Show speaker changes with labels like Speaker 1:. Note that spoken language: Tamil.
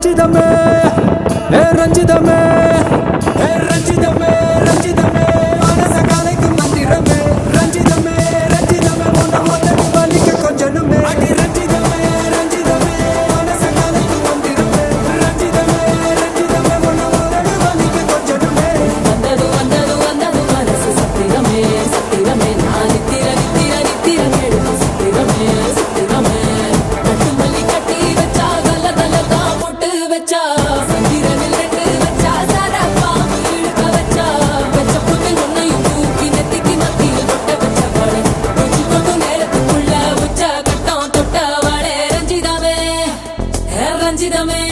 Speaker 1: ரஞ்சிதமே ரஞ்சிதமே ரஞ்சிதமே ரஞ்சிதமே மனச கலைக்கும் மந்திரமே ரஞ்சிதமே ரஞ்சிதமே உன்னை உதவி வலிக்க கொஞ்சனுமே அடி ரஞ்சிதமே ரஞ்சிதமே மனச கலைக்கும் மந்திரமே ரஞ்சிதமே ரஞ்சிதமே உன்னை உதவி வலிக்க கொஞ்சனுமே
Speaker 2: வந்தது வந்தது வந்தது மனசு சத்திரமே சத்திரமே நான் நித்திர நித்திர நித்திர கேடு சத்திரமே சத்திரமே கட்டு மல்லி கட்டி வச்சா கல்ல கல்ல தான் போட்டு வச்சா சந்திரனில் ரெண்டு வச்சா சாரப்பா இழுக்க வச்சா வச்ச பொண்ணு ஒன்னையும் தூக்கி நெத்திக்கு மத்தியில் தொட்ட வச்ச வாழை கொஞ்சி கொண்டு நேரத்துக்குள்ள உச்ச கட்டம் தொட்ட வாழை ரஞ்சிதமே ரஞ்சிதமே